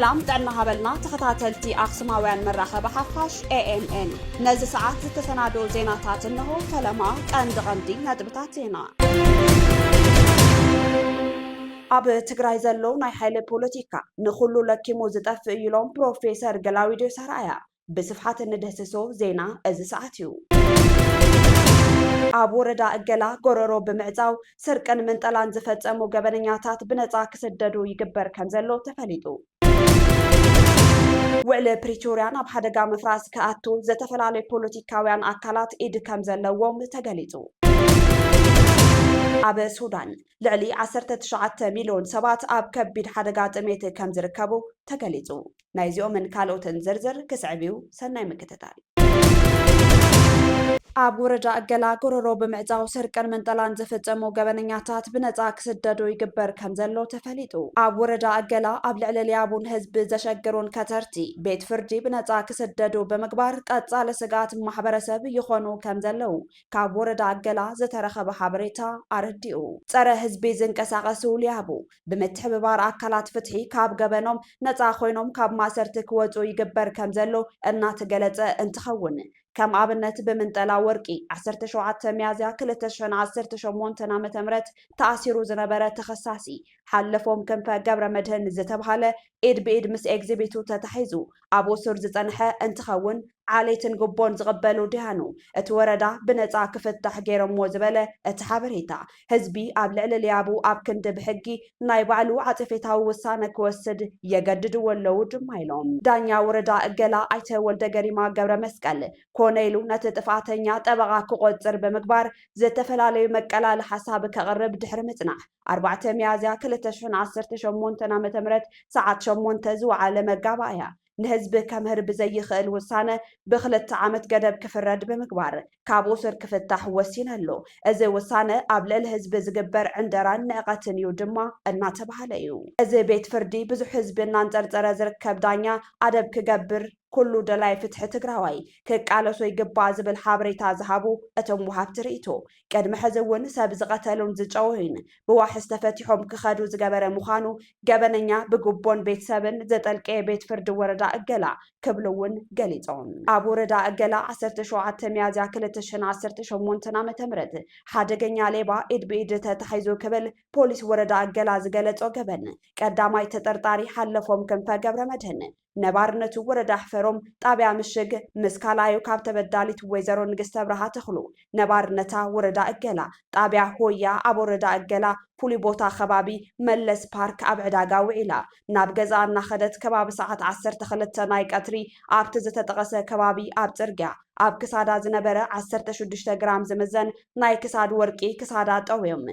سلام دعنا هبلنا تخطاتلتي أقسماويان مراخة بحفاش AMN نزي ساعات تسنادو زيناتات إنه فلما غندي ندبتاتينا أب تقراي زلو ناي حيلي بوليتيكا نخلو لكيمو زتفق يلون بروفيسور قلاويدو سرايا بصفحات الندهسسو زينا أزي ساعتيو أب وردا أقلا قررو بمعزاو سرقن من طلان زفتسمو قبنياتات بنزا كسددو يقبر كمزلو تفليدو وعلى بريتوريان أب حدقا مفراس كأتو زتفلالي بوليتيكاويان أكالات إيد كمزلوهم تقليدو أب السودان لعلي 19 مليون سبات أب كبير حدقات ميت كم زركبو تقليدو نايزيو من كالوتن زرزر كسعبيو سناي مكتتال أب ورجاء قلا قررو بمعزاو سرقن من طلان زفتسمو قبنياتات بنزا كسددو يقبر كمزلو تفليدو أب ورجاء قلا أب لعلي يابون هزب زشقرون كترتي بيت فردي بنزا كسددو بمقبار قطع لسقات محبرسب يخونو كمزلو كاب ورجاء قلا زترخب حبريتا أرديو صره هزبي زنكساقسو ليابو بمتحببار أكالات فتحي كاب قبنوم نزا خوينوم كاب ماسرتك وزو يقبر كمزلو النات قلت انتخون كم عبنت بمنطلا ورقي 17 ميازيا 2018 متمرت تأثيرو زنبرة تخصاصي حلفهم كنفا قبر مدهن زتبهالة إيد بإيد مس إكزيبيتو تتحيزو أبو سرز تنحى انتخون عليتن قبون زغبلو دهانو اتوردا بنزا كفتح غيرم وزبلة اتحابريتا هزبي أبلع لليابو أب كند بحقي نايبعلو عطفتاو وسانك وسد يقددو واللو جمايلوم دانيا وردا اقلا ايتا والدا قريما قبر مسكال كونيلو نتتفاتنيا تبغا كغوزر بمقبار زتفلالي مكالا لحساب كغرب دحر متنع 4 ميازيا 2018 متمرت ساعة شمون تزو على مقابايا نهزب كمهر بزي خيل وسانة بخلت عامت قدب كفرد بمقبار كابوسر كفتح وسينالو ازي وسانة قبل الهزب زقبر عندران ناقتن يودما الناتب عليو ازي بيت فردي بزو حزب نانتر ترزر كبدانيا عدب كقبر كله دلاي فتح تقراوي كقالسو يقبا زبل حابريتا زهابو اتم وهاب تريتو قدم حزون ساب زقتلون زچوين بواحد تفتحهم كخادو زقبر مخانو قبننيا بقبون بيت سبن زتلقي بيت فرد وردا اقلا كبلون قليطون ابو ردا اقلا 17 ميازيا 2018 متمرد حادقنيا ليبا ايد بيد تتحيزو كبل بوليس وردا اقلا زقلصو قبن قداماي تطرطاري حلفهم كنفا قبر مدهن نبارنتو وردا حفروم طابع مشق مسكالايو كاب تبداليت ويزرو نقست برها تخلو نبارنتا وردا اقلا طابع هويا ابو ردا اقلا فولي بوتا خبابي ملس بارك ابعدا قاوعيلا نابقزا ناخدت كباب ساعة 12 ناي قطري ابت زتطقسه كبابي اب صرقع اب كسادا زنبره 16 جرام زمزن ناي كساد ورقي كسادا طويم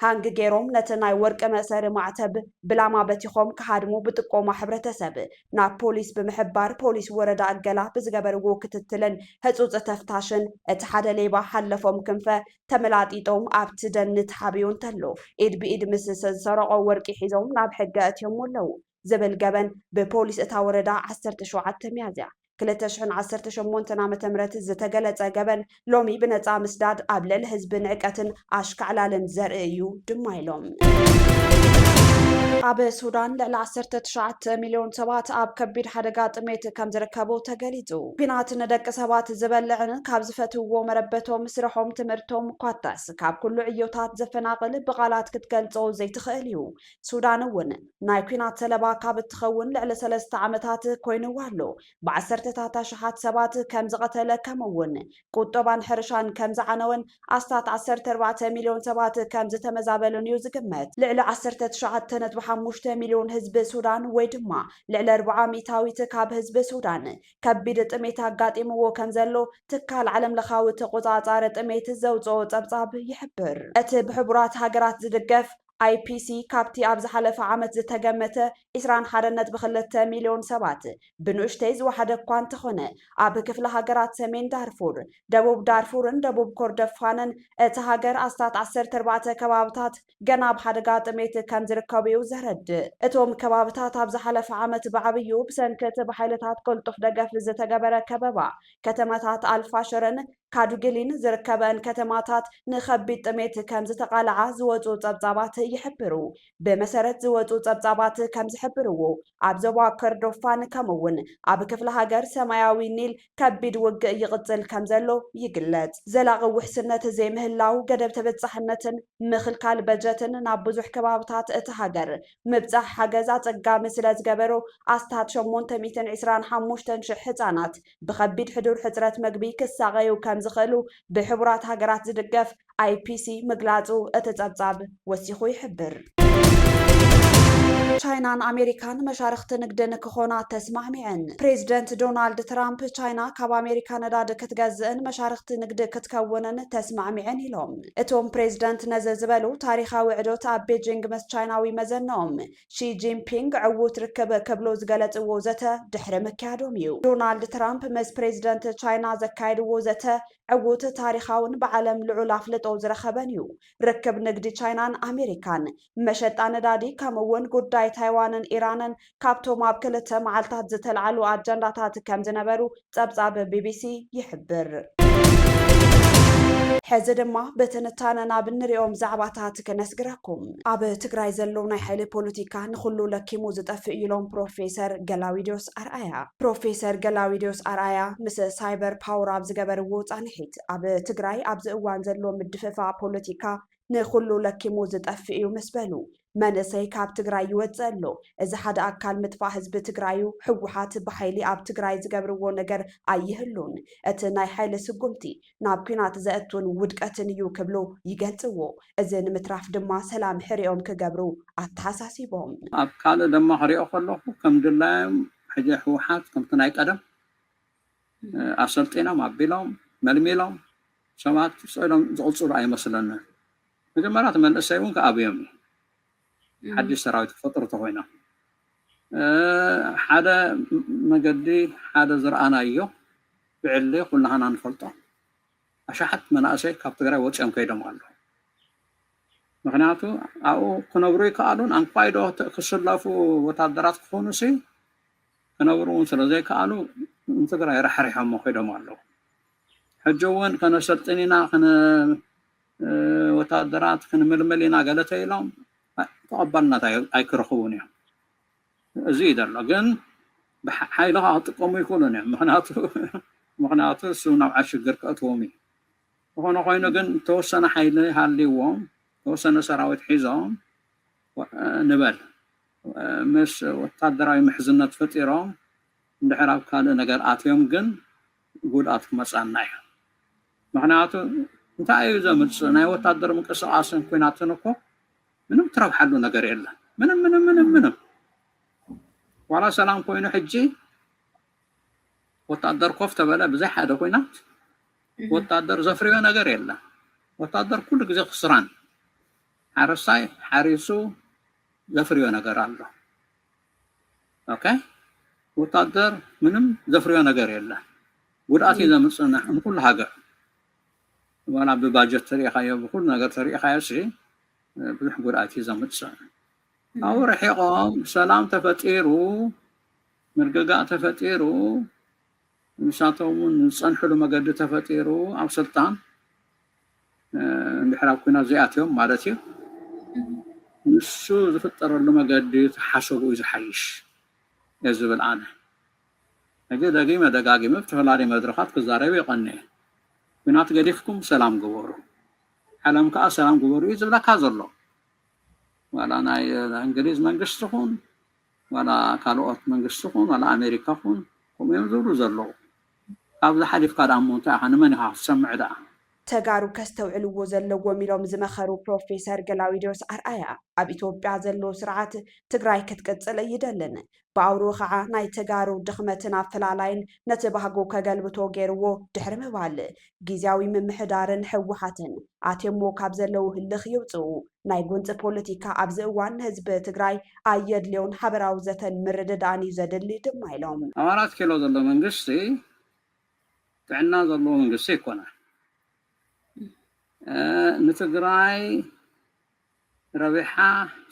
هانج جيروم نتناي ورق مسار معتب بلا ما بتيخوم كحادمو بتقوم حبرتسب نا بوليس بمحبار بوليس وردا اقلا بزقبرغو كتتلن هصوص تفتاشن اتحاد ليبا حلفوم كنفه تملاطيطوم ابت دنت حبيون تلو ايد بايد مسس سرقو ورقي حيزوم ناب حقات يمولو زبل جبن ببوليس اتا وردا 17 ميازيا 2018 متمرت زتقلت قبن لومي بنصا مسداد قبل الحزب نعقتن اشكعلالن زرئيو دمايلوم أب السودان لعل 19 مليون سبات أب كبير حدقات ميت كم زركبو تقليدو بينات ندك سبات زبلعن كاب زفتو ومربتو مسرحهم تمرتهم قطاس كاب كل عيوتات زفناقل بغالات كتقلصو زي تخيليو سودان ون نايكينات سلبا كاب تخون لعل 3 عامتات كوينو والو بعسرتات شحات سبات كم زقتل كمون قطبان حرشان كم زعنون أستات 14 مليون سبات كم زتمزابلون يوزقمت لعل 19 5 مليون حزب السودان ويدما لعل 400 كاب حزب السودان كبيد طميت اغاطيمو كنزلو تكال عالم لخاوي تقوصاصار طميت زوصو صبصاب يحبر ات بحبرات هاجرات زدقف IPC كابتي أبز حلف عامت زتجمته إسران حرنت ب2 مليون سبات بنوشتيز وحدة كوانت خنة أب كفل هاجرات سمين دارفور دبوب دارفورن دبوب كردفانن تهاجر أستات 14 كبابتات جناب حدقات ميت كم زركبيو زهرد اتوم كبابتات أبز حلف عامت بعبيو بسنكت بحيلتات كل تفدقف زتجبر كبابا كتمتات الفاشرن كادوغلين زركبان كتماتات نخبي طميت كم زتقالعا زوجو صبصابات يحبروا بمسارة زوتو تبطابات كم زحبروا عبزوا كردوفان كمون عب كفل هاجر سماياوي نيل كبيد وق يغتل كم زلو يقلت زلاغ وحسنة زي مهلاو قدب تبتصحنة مخل كالبجتن نابزوح كبابتات اتهاجر مبزح حاجزات قام سلاز جبرو أستهاد شمون تميتن عسران حموشتن شحتانات بخبيد حدور حترات مقبي كساغيو كم زخلو بحبرات هاجرات زدقف IPC مقلاتو اتتابزاب وسيخو يحبر ቻይናን አሜሪካን መሻርክቲ ንግድን ክኾና ተስማዕሚዐን ፕሬዚደንት ዶናልድ ትራምፕ ቻይና ካብ አሜሪካ ነዳዲ ክትገዝእን መሻርክቲ ንግዲ ክትከውንን ተስማዕሚዐን ኢሎም እቶም ፕሬዚደንት ነዚ ዝበሉ ታሪኻዊ ዕዶት ኣብ ቤጂንግ ምስ ቻይናዊ መዘነኦም ሺ ጂንፒንግ ዕዉት ርክብ ክብሉ ዝገለጽዎ ዘተ ድሕሪ ምክያዶም እዩ ዶናልድ ትራምፕ ምስ ፕሬዚደንት ቻይና ዘካይድዎ ዘተ ዕዉት ታሪኻውን ብዓለም ልዑል ኣፍልጦ ዝረኸበን እዩ ርክብ ንግዲ ቻይናን ኣሜሪካን መሸጣ ነዳዲ ከምኡውን ጉዳይ ታይዋንን ኢራንን ካብቶም ኣብ ክልተ መዓልታት ዝተልዓሉ ኣጀንዳታት ከም ዝነበሩ ጸብጻብ ቢቢሲ ይሕብር ሕዚ ድማ በትንታነና ብንሪኦም ዛዕባታት ከነስግረኩም ኣብ ትግራይ ዘለው ናይ ሓይሊ ፖለቲካ ንኹሉ ለኪሙ ዝጠፍእ ኢሎም ፕሮፌሰር ገላዊዶስ ኣርኣያ ምስ ሳይበር ፓወር ኣብ ዝገበርዎ ጻንሒት ኣብ ትግራይ ኣብዚ እዋን ዘሎ ምድፍፋእ ፖለቲካ ንኹሉ ለኪሙ ዝጠፍእ እዩ ምስ በሉ መንእሰይ ካብ ትግራይ ይወፅእ ኣሎ እዚ ሓደ ኣካል ምጥፋእ ህዝቢ ትግራዩ ሕወሓት ብሓይሊ ኣብ ትግራይ ዝገብርዎ ነገር ኣይህሉን እቲ ናይ ሓይሊ ስጉምቲ ናብ ኩናት ዘእቱን ውድቀትን እዩ ክብሉ ይገልጽዎ እዚ ንምትራፍ ድማ ሰላም ሕሪኦም ክገብሩ ኣተሓሳሲቦም ኣብ ካልእ ድማ ክሪኦ ከለኹ ከም ድላዮም ሕጂ ሕወሓት ከምቲ ናይ ቀደም ኣሰልጢኖም ኣቢሎም መልሚሎም ሰባት ስኢሎም ዝቕፅሉ ኣይመስለንን መጀመርያ እቲ መንእሰይ እውን ከኣብዮም ሓድሽ ሰራዊት ክፈጥሩ ተኮይኖም ሓደ መገዲ ሓደ ዝረኣናዮ ብዕሊ ኩልናና ንፈልጦ ኣሽሓት መናእሰይ ካብ ትግራይ ወፂኦም ከይዶም ኣለዉ ምክንያቱ ኣብኡ ክነብሩ ይከኣሉን ኣንኳይዶ ክስለፉ ወታደራት ክኾኑሲ ክነብሩ እውን ስለዘይከኣሉ ንትግራይ ረሕሪሖሞ ከይዶም ኣለዉ ሕጂ እውን ከነሰልጥን ኢና ወታደራት ክንምልምል ኢና ገለተ ኢሎም ተቐባልነት ኣይክረኽቡን እዮም እዚ እዩ ዘሎ ግን ብሓይልኻ ክጥቀሙ ይክእሉን እዮም ምክንያቱ እሱ ናብ ዓሽግር ከእትዎም እዩ ዝኾነ ኮይኑ ግን ተወሰነ ሓይሊ ሃልይዎም ተወሰነ ሰራዊት ሒዞም ንበል ምስ ወታደራዊ ምሕዝነት ፈጢሮም እንድሕር ኣብ ካልእ ነገር ኣትዮም ግን ጉድኣት ክመፃና እዩ ምክንያቱ እንታይ እዩ ዘምፅእ ናይ ወታደር ምንቅስቃስን ኩናትን እኮ ምንም ትረብሓሉ ነገር የለን ምንም ዋላ ሰላም ኮይኑ ሕጂ ወታደር ኮፍ ተበለ ብዘይ ሓደ ኩናት ወታደር ዘፍርዮ ነገር የለን ወታደር ኩሉ ግዜ ክስራን ሓረሳይ ሓሪሱ ዘፍርዮ ነገር ኣሎ ኦኬ ወታደር ምንም ዘፍርዮ ነገር የለን ጉድኣት እዩ ዘምፅእና ንኩሉ ሃገር ዋላ ብባጀት ተሪእኻዮ ብኩሉ ነገር ተሪእኻዮ ሲ ብዙሕ ጉድኣት እዩ ዘምፅእ ኣብኡ ረሒቆም ሰላም ተፈጢሩ ምርግጋእ ተፈጢሩ ንሳቶም እውን ዝፀንሕሉ መገዲ ተፈጢሩ ኣብ ስልጣን እንድሕር ኣብ ኩናት ዘይኣትዮም ማለት እዩ ንሱ ዝፍጠረሉ መገዲ ተሓሰቡ እዩ ዝሓይሽ እየ ዝብል ኣነ ሕጂ ደጋጊመ ብተፈላለዩ መድረኻት ክዛረብ ይቐኒየ ኩናት ገዲፍኩም ሰላም ግበሩ ዓለም ከዓ ሰላም ግበሩ እዩ ዝብለካ ዘሎ ዋላ ናይ እንግሊዝ መንግስቲ ኹን ዋላ ካልኦት መንግስቲ ኹን ዋላ ኣሜሪካ ኹን ከምኡ እዮም ዝብሉ ዘለዉ ካብዚ ሓሊፍካ ዳ እሞ እንታይ ኢኻ ንመን ኢኻ ክትሰምዕ ደኣ ተጋሩ ከስተውዕልዎ ዘለዎም ኢሎም ዝመኸሩ ፕሮፌሰር ገላዊዶስ ኣርኣያ ኣብ ኢትዮጵያ ዘሎ ስርዓት ትግራይ ክትቅፅል ይደልን ብኣውሩ ከዓ ናይ ተጋሩ ድኽመትን ኣፈላላይን ነቲ ባህጉ ከገልብቶ ገይርዎ ድሕሪ ምባል ጊዜያዊ ምምሕዳርን ሕወሓትን ኣትሞ ካብ ዘለው ህልኽ ይውፅኡ ናይ ጉንፂ ፖለቲካ ኣብዚ እዋን ህዝቢ ትግራይ ኣየድልዮን ሓበራዊ ዘተን ምርድዳእን እዩ ዘድሊ ድማ ኢሎም ኣባላት ኪሎ ዘሎ መንግስቲ ጥዕና ዘለዎ መንግስቲ ይኮነን ንትግራይ ረቢሓ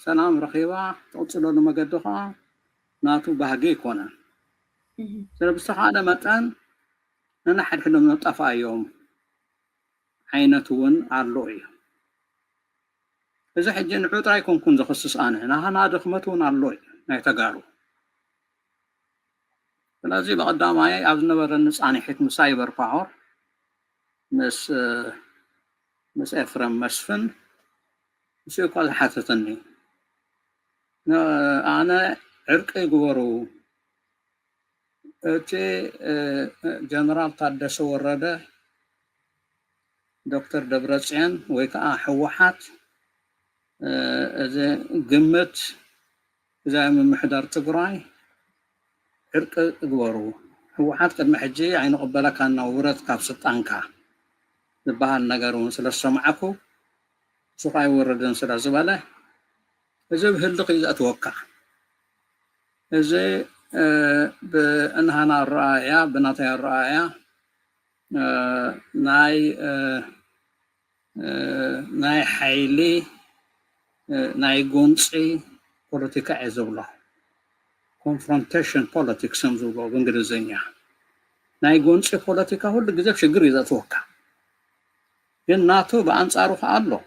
ሰላም ረኺባ ተቕፅለሉ መገዲ ከዓ ናቱ ባህጊ ይኮነን ስለብዝተኻእለ መጠን ነናሕድሕዶም ነጠፋ እዮም ዓይነት እውን ኣሎ እዩ إذا حجي نعود رايكم كن زخصص أنا دخمتون الله نيتقارو فلازم بقدام معي عاوزنا برنس أنا حيت مسايبر باور مس إفرام مسفن شو قال حاتتني أنا عرق يقورو أتي جنرال تادس ورده دكتور دبرتسيان ويكا حوحات إذا قمت إذا من محضر تقراي عرق يقورو حوحات قد محجي عين قبلك أن ورد كابسط أنكا بهال نقرون سلا سمعكو سوقاي وردن سلا زباله إذا بهلق إذا أتوقع إذا بأنها الرأية بناتي الرأية ناي حيلي ناي قنصي بوليتيكا عزولا confrontation politics سمزولا بإنجليزية ناي قنصي بوليتيكا هو اللي جذب شجر إذا أتوقع الناتو بأنصاره الله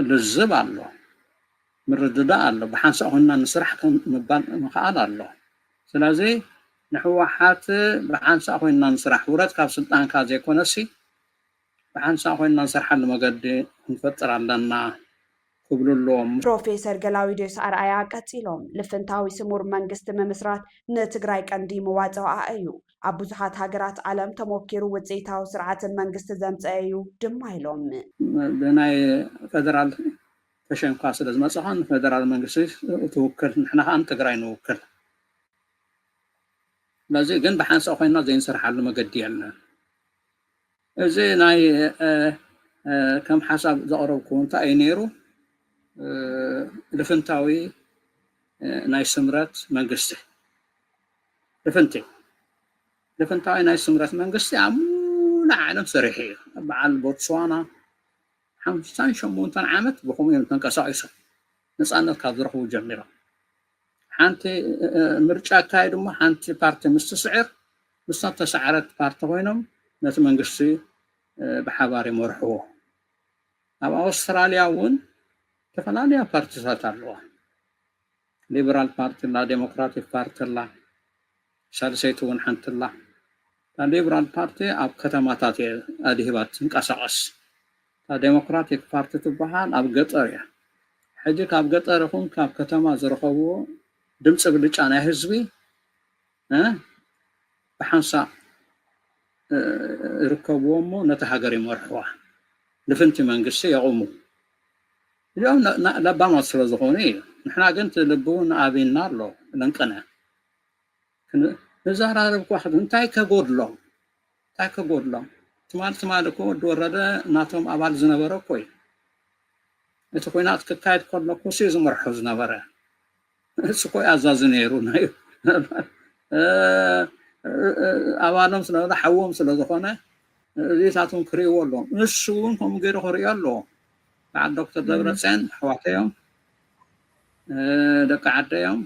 للزب الله مرددا الله بحنسا هنا نسرح مقال الله سلازي نحوحات بحنسا هنا نسرح ورد كاب سلطان كازي كونسي بحنسا هنا نسرح المقد نفتر لنا قبل اللوم ፕሮፌሰር ገላውዴዎስ አርአያ ቀፂሎም ልፍንታዊ ስሙር መንግስቲ ምምስራት ንትግራይ ቀንዲ መዋፅኣ እዩ ኣብ ብዙሓት ሃገራት ዓለም ተሞኪሩ ውፅኢታዊ ስርዓትን መንግስቲ ዘምፅአ እዩ ድማ ኢሎም ብናይ ፌደራል ተሸንኳ ስለዝመፅኻን ፌደራል መንግስቲ ትውክል ንሕና ከዓ ትግራይ ንውክል በዚ ግን ብሓንሳ ኮይና ዘይንስርሓሉ መገዲ የለን እዚ ናይ ከም ሓሳብ ዘቕረብኩ እንታይ እዩ ነይሩ ልፍንታዊ ናይ ስምረት መንግስቲ ልፍንታዊ ናይ ስምረት መንግስቲ ኣብ ሙሉእ ዓለም ሰሪሑ እዩ በዓል ቦትስዋና 58 ዓመት بخوم تنقسائس نصانت ካብ ዝረኽቡ ጀሚሮም ሓንቲ ምርጫ ካይዱ ማ ሓንቲ ፓርቲ ምስትስዕር ምስታ ተሰዓረት ፓርቲ ኮይኖም ነቲ መንግስቲ ብሓባር ይመርሕዎ ኣብ ኣውስትራልያ እውን ተፈላለዩ ፓርቲታት ኣለዋ ሊበራል ፓርቲ ላ ዴሞክራቲክ ፓርቲ ላ ሳልሰይቲ እውን ሓንቲ ላ ሊበራል ፓርቲ ኣብ ከተማታት ኣድሂባት ትንቀሳቐስ ዴሞክራቲክ ፓርቲ ትበሃል ኣብ ገጠር እያ ሕጂ ካብ ገጠር ይኹን ካብ ከተማ ዝረኸብዎ ድምፂ ብልጫ ናይ ህዝቢ ብሓንሳ ይርከብዎ እሞ ነቲ ሃገር ይመርሕዋ ልፍንቲ መንግስቲ የቑሙ እዚኦም ለባማት ስለ ዝኾኑ እዩ ንሕና ግን ትልብውን ኣብና ኣሎ ለንቅነ ንዘራርብ ኳሕዱ እንታይ ከጎድሎም ትማልኩ ወዲ ወረደ ናቶም ኣባል ዝነበረ ኮይ እቲ ኩናት ክካየድ ከሎ ኩሲ ዝመርሖ ዝነበረ እሱ ኮይ ኣዛዚ ነይሩ ናይ ኣባሎም ስለዝኾነ ሓዎም ስለዝኾነ እዚታቶም ክሪእዎ ኣለዎም ንሱ እውን ከምኡ ገይሩ ክሪኦ ኣለዎ በዓል ዶክተር ደብረፅዮን ኣሕዋተዮም ደቂ ዓደዮም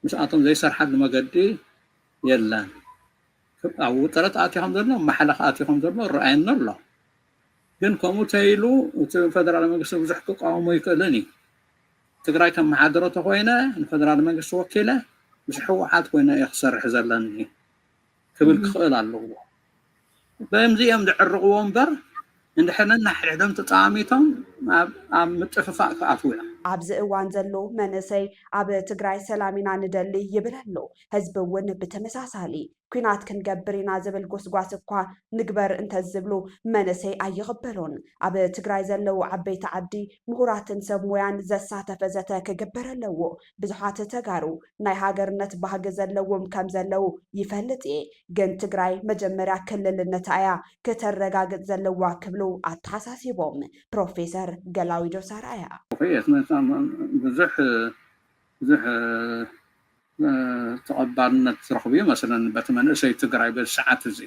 ምስኣቶም ዘይሰርሓሉ መገዲ የለን ኣብ ውጥረት ኣትዮም ዘሎ ማሕለኽ ኣትዮም ዘሎ ረኣየና ኣሎ ግን ከምኡ ተኢሉ እቲ ፌደራል መንግስቲ ብዙሕ ክቃወሞ ይክእልን እዩ ትግራይ ከም መሓደሮ ተኮይነ ንፌደራል መንግስቲ ወኪለ ምስ ሕወሓት ኮይነ እየ ክሰርሕ ዘለኒ ክብል ክኽእል ኣለዎ በምዚኦም ዝዕርቕዎ እምበር እንድሕርና ሕድሕዶም ተጣሚቶም ኣብ ምጥፍፋእ ክኣትዉ እዮም ኣብዚ እዋን ዘሎ መንእሰይ ኣብ ትግራይ ሰላም ኢና ንደሊ ይብል ኣሎ ህዝቢ እውን ብተመሳሳሊ ኩናት ክንገብር ኢና ዝብል ጎስጓስ እኳ ንግበር እንተዝብሉ መንእሰይ ኣይቕበሉን ኣብ ትግራይ ዘለው ዓበይቲ ዓዲ ምሁራትን ሰብ ሞያን ዘሳተፈ ዘተ ክግበር ኣለዎ ብዙሓት ተጋሩ ናይ ሃገርነት ባህጊ ዘለዎም ከም ዘለው ይፈልጥ እየ ግን ትግራይ መጀመርያ ክልልነታ እያ ከተረጋግፅ ዘለዋ ክብሉ ኣተሓሳሲቦም ፕሮፌሰር ገላውዴዎስ ኣርኣያ ብዙሕ ተቐባልነት ዝረኽቡ መስለን በቲ መንእሰይ ትግራይ ብሰዓት እዚ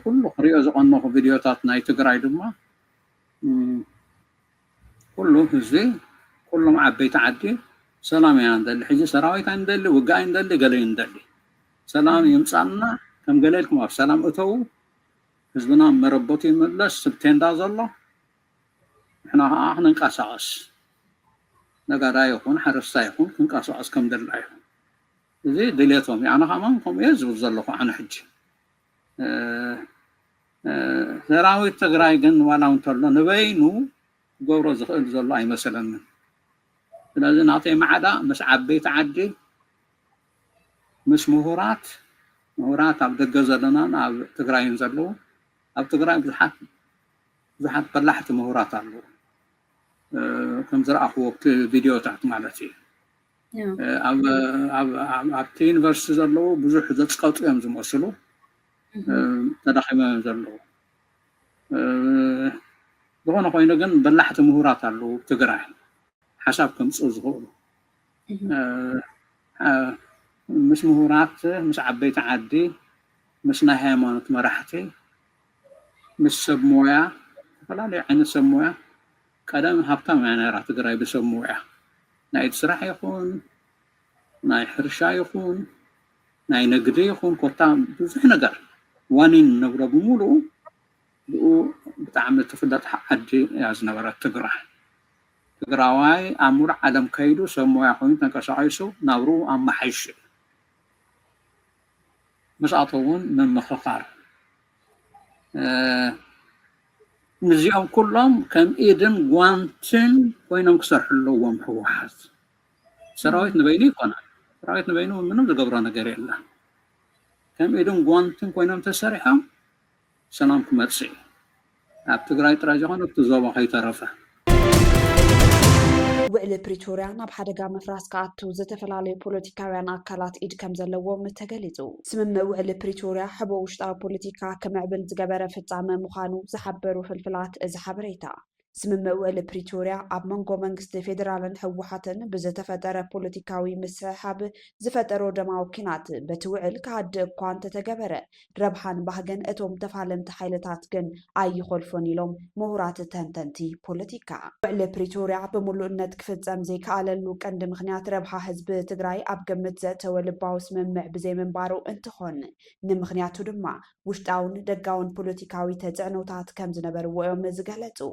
ኩሉ ክሪኦ ዝቐነኹ ቪድዮታት ናይ ትግራይ ድማ ኩሉ ህዝቢ ኩሎም ዓበይቲ ዓዲ ሰላም እያ ንደሊ ሕጂ ሰራዊት ኣይንደሊ ውግእ ኣይንደሊ ገለ ይንደሊ ሰላም ይምፃልና ከም ገለ ኢልኩም ኣብ ሰላም እተው ህዝብና መረበቱ ይምለስ ስብቴንዳ ዘሎ إحنا ننقص نقدر يكون حرص يكون ننقص كم دلعي زي دليتهم يعني كمانكم يزبط زلقوا عن حج سراويت تግራይ ግን ዋላው እንተሎ ንበይኑ ገብሮ ዝኽእል ዘሎ ኣይመስለንን ስለዚ ናተይ ማዕዳ ምስ ዓበይቲ ዓዲ ምስ ምሁራት ኣብ ደገ ዘለና ኣብ ትግራይን ዘለዉ ኣብ ትግራይ ብዙሓት በላሕቲ ምሁራት ኣለዉ ከም ዝረኣኽዎ ቪድዮታት ማለት እዩ ኣብቲ ዩኒቨርሲቲ ዘለዉ ብዙሕ ዘፅቀጡ እዮም ዝመስሉ ተዳኺሞም ዘለዉ ዝኾነ ኮይኑ ግን በላሕቲ ምሁራት ኣለዉ ትግራይ ሓሳብ ከምፅኡ ዝኽእሉ ምስ ምሁራት ምስ ዓበይቲ ዓዲ ምስ ናይ ሃይማኖት መራሕቲ ምስ ሰብ ሞያ ዝተፈላለዩ ዓይነት ሰብ ሞያ ቀደም ሃብታም እያ ነይራ ትግራይ ብሰብ ሞያ ናይ ስራሕ ይኹን ናይ ሕርሻ ይኹን ናይ ንግዲ ይኹን ኮታ ብዙሕ ነገር ዋኒን ነብሮ ብምሉኡ ብኡ ብጣዕሚ ትፍለጥ ዓዲ እያ ዝነበረት ትግራዋይ ኣብ ሙሉእ ዓለም ከይዱ ሰብ ሞያ ኮይኑ ተንቀሳቒሱ ናብሩ ኣመሓይሽ مسألة من مخاطر نزيهم كلهم كم إيدن قوانتن وينهم كسر حلوهم حوحات سراويت نبيني قنا سراويت نبينو منهم قبرانا قريلا كم إيدن قوانتن وينهم تسرحهم سلامكم مرسي أبتقراي تراجعون وبتزوبا خي طرفه ውዕሊ ፕሪቶርያ ናብ ሓደጋ ምፍራስ ከኣቱ ዝተፈላለዩ ፖለቲካውያን ኣካላት ኢድ ከም ዘለዎም ተገሊጹ ስምምዕ ውዕሊ ፕሪቶርያ ሕቦ ውሽጣዊ ፖለቲካ ከምዕብል ዝገበረ ፍጻመ ምዃኑ ዝሓበሩ ፍልፍላት እዚ ሓበሬታ ስምምዕ ውዕሊ ፕሪቶርያ ኣብ መንጎ መንግስቲ ፌደራልን ሕወሓትን ብዝተፈጠረ ፖለቲካዊ ምስሕሓብ ዝፈጠሮ ደማዊ ኩናት በቲ ውዕል ክሃድእ እኳ እንተተገበረ ረብሓን ባህግን እቶም ተፋለምቲ ሓይልታት ግን ኣይኮልፎን ኢሎም ምሁራት ተንተንቲ ፖለቲካ ውዕሊ ፕሪቶርያ ብምሉእነት ክፍጸም ዘይከኣለሉ ቀንዲ ምክንያት ረብሓ ህዝቢ ትግራይ ኣብ ግምት ዘእተወ ልባዊ ስምምዕ ብዘይምንባሩ እንትኾን ንምክንያቱ ድማ ውሽጣውን ደጋውን ፖለቲካዊ ተፅዕኖታት ከም ዝነበርዎ እዮም ዝገለጹ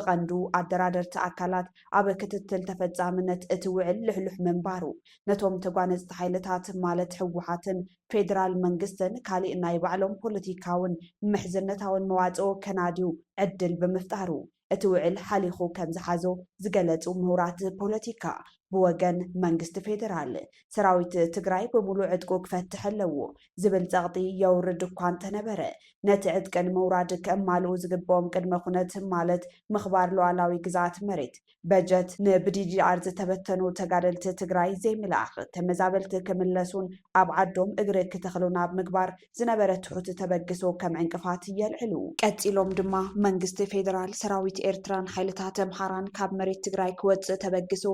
ቀንዱ ኣደራደርቲ ኣካላት ኣብ ክትትል ተፈጻምነት እቲ ውዕል ልሕሉሕ ምንባሩ ነቶም ተጓነፅቲ ሓይልታት ማለት ሕወሓትን ፌደራል መንግስትን ካሊእ ናይ ባዕሎም ፖለቲካውን ምሕዝነታውን መዋፅኦ ከናድዩ ዕድል ብምፍጣሩ እቲ ውዕል ሓሊኹ ከም ዝሓዞ ዝገለጹ ምሁራት ፖለቲካ ብወገን መንግስቲ ፌደራል ሰራዊት ትግራይ ብምሉእ ዕጥቁ ክፈትሕ ኣለዎ ዝብል ጸቕጢ የውርድ እኳ እንተነበረ ነቲ ዕጥቅን ምውራድ ከማልኡ ዝግብኦም ቅድመ ኩነት ማለት ምኽባር ሉዓላዊ ግዛት መሬት በጀት ንብዲዲኣር ዝተበተኑ ተጋደልቲ ትግራይ ዘይምልኣኽ ተመዛበልቲ ክምለሱን ኣብ ዓዶም እግሪ ክተኽሉ ናብ ምግባር ዝነበረ ትሑት ተበግሶ ከም ዕንቅፋት የልዕሉ ቀፂሎም ድማ መንግስቲ ፌደራል ሰራዊት ኤርትራን ሓይልታት ኣምሓራን ካብ መሬት ትግራይ ክወፅእ ተበግሶ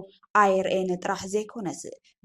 ኣይርኤን ጥራሕ ዘይኮነስ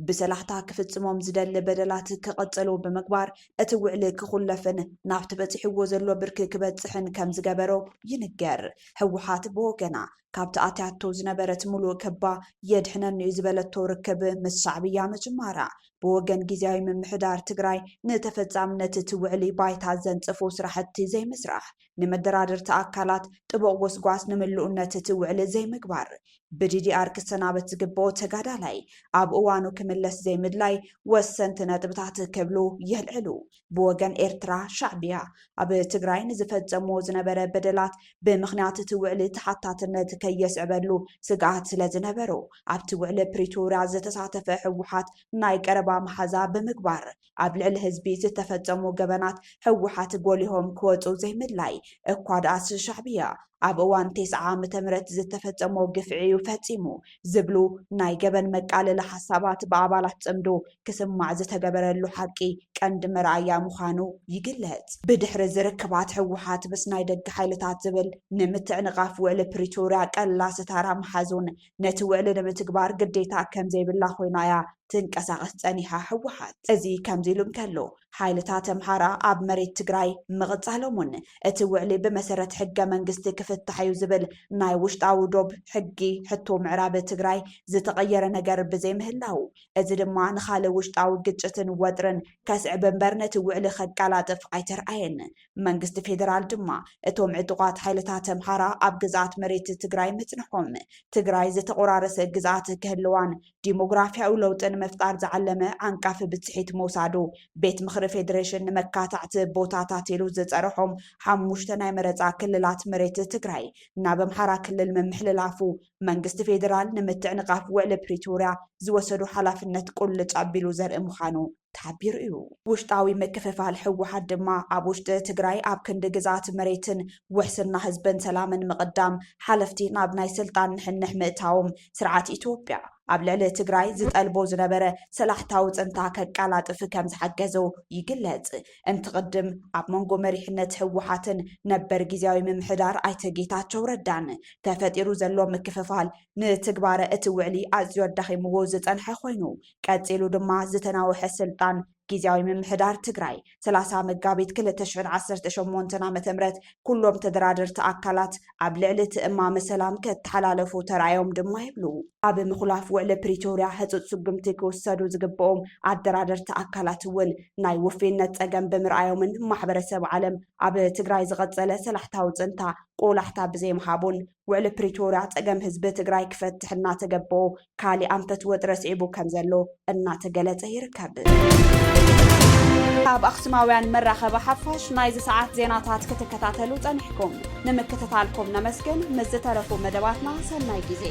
ብሰላሕታ ክፍጽሞም ዝደሊ በደላት ክቐጽሉ ብምግባር እቲ ውዕሊ ክኹለፍን ናብቲ በፂሕዎ ዘሎ ብርኪ ክበጽሕን ከም ዝገበሮ ይንገር ሕወሓት ብወገና ካብቲ ኣትያቶ ዝነበረት ሙሉእ ከባ የድሕነኒ እዩ ዝበለቶ ርክብ ምስ ሻዕብያ ምጅማራ ብወገን ጊዜያዊ ምምሕዳር ትግራይ ንተፈጻምነት እቲ ውዕሊ ባይታ ዘንጽፉ ስራሕቲ ዘይምስራሕ ንመደራደርቲ ኣካላት ጥቡቕ ጎስጓስ ንምልኡነት እቲ ውዕሊ ዘይምግባር ብዲዲኣር ክሰናበት ዝግብኦ ተጋዳላይ ኣብ እዋኑ ክምለስ ዘይምድላይ ወሰንቲ ነጥብታት ክብሉ የልዕሉ ብወገን ኤርትራ ሻዕብያ ኣብ ትግራይ ንዝፈጸሞ ዝነበረ በደላት ብምኽንያት እቲ ውዕሊ ተሓታትነት ከየስዕበሉ ስጋኣት ስለ ዝነበሮ ኣብቲ ውዕሊ ፕሪቶርያ ዝተሳተፈ ሕወሓት ናይ ቀረባ መሓዛ ብምግባር ኣብ ልዕሊ ህዝቢ ዝተፈጸሙ ገበናት ሕወሓት ጎሊሆም ክወፁ ዘይምድላይ እኳ ደኣስ ሻዕብያ ኣብ እዋን 9 ዓመተ ምህረት ዝተፈጸሞ ግፍዒ ፈጺሙ ዝብሉ ናይ ገበን መቃለሊ ሓሳባት ብኣባላት ጽምዶ ክስማዕ ዝተገበረሉ ሓቂ ቀንዲ መርኣያ ምዃኑ ይግለጽ ብድሕሪ ዝርክባት ሕወሓት ምስ ናይ ደገ ሓይልታት ዝብል ንምትዕንቓፍ ውዕሊ ፕሪቶርያ ቀላ ስታራ መሓዙን ነቲ ውዕሊ ንምትግባር ግዴታ ከም ዘይብላ ኮይና እያ ትንቀሳቐስ ጸኒሓ ሕወሓት እዚ ከምዚ ኢሉ እንከሎ ሓይልታት ኣምሓራ ኣብ መሬት ትግራይ ምቕጻሎምን እቲ ውዕሊ ብመሰረት ሕገ መንግስቲ ክፍታሕ እዩ ዝብል ናይ ውሽጣዊ ዶብ ሕጊ ሕቶ ምዕራብ ትግራይ ዝተቐየረ ነገር ብዘይምህላው እዚ ድማ ንኻልእ ውሽጣዊ ግጭትን ወጥርን ከስዕብ እምበር ነቲ ውዕሊ ከቃላጥፍ ኣይተረኣየን። መንግስቲ ፌደራል ድማ እቶም ዕጡቃት ሓይልታት ኣምሓራ ኣብ ግዛት መሬት ትግራይ ምጽንሖም ትግራይ ዝተቆራረሰ ግዛት ክህልዋን ዲሞግራፊያዊ ለውጥን መፍጣር ዝዓለመ ዓንቃፍ ብጽሒት መውሳዱ ቤት ምኽሪ ፌደሬሽን ንመካታዕቲ ቦታታት ኢሉ ዝጸርሖም 5 ናይ መረፃ ክልላት መሬት ትግራይ ናብ ኣምሓራ ክልል ምምሕልላፉ መንግስቲ ፌደራል ንምትዕንቃፍ ውዕሊ ፕሪቶርያ ዝወሰዱ ሓላፍነት ቁልጭ ኣቢሉ ዘርኢ ምዃኑ ተሓቢሩ እዩ። ውሽጣዊ ምክፍፋል ሕወሓት ድማ ኣብ ውሽጢ ትግራይ ኣብ ክንዲ ግዛት መሬትን ውሕስና ህዝብን ሰላምን ምቕዳም ሓለፍቲ ናብ ናይ ስልጣን ንሕንሕ ምእታዎም ስርዓት ኢትዮጵያ ኣብ ልዕሊ ትግራይ ዝጠልቦ ዝነበረ ሰላሕታዊ ፅንታ ከቃላጥፍ ከም ዝሓገዘው ይግለጽ። እንትቅድም ኣብ መንጎ መሪሕነት ሕወሓትን ነበር ጊዜያዊ ምምሕዳር ኣይተ ጌታቸው ረዳን ተፈጢሩ ዘሎ ምክፍፋል ንትግባረ እቲ ውዕሊ ኣዝዩ ኣዳኺምዎ ዝጸንሐ ኮይኑ ቀጺሉ ድማ ዝተናውሐ ስልጣን ጊዜያዊ ምምሕዳር ትግራይ 30 መጋቢት 2018 ዓ.ም ኩሎም ተደራደርቲ ኣካላት ኣብ ልዕሊ ትእማም ሰላም ከተሓላለፉ ተራእዮም ድማ ይብሉ። ኣብ ምኹላፍ ውዕሊ ፕሪቶርያ ህጹጽ ስጉምቲ ክውሰዱ ዝግብኦም ኣደራደርቲ ኣካላት እውን ናይ ውፍይነት ጸገም ብምርኣዮምን ማሕበረሰብ ዓለም ኣብ ትግራይ ዝቐጸለ ሰላሕታዊ ጽንታ ቆላሕታ ብዘይምሃቡን ውዕሊ ፕሪቶርያ ጸገም ህዝቢ ትግራይ ክፈትሕ እናተገበኦ ካሊእ ኣንፈት ወጥረ ስዒቡ ከም ዘሎ እናተገለጸ ይርከብ። ካብ ኣኽሱማውያን መራኸቢ ሓፋሽ ናይዚ ሰዓት ዜናታት ክትከታተሉ ጸኒሕኩም ንምክትታልኩም ነመስግን ምስ ዝተረፉ መደባትና ሰናይ ጊዜ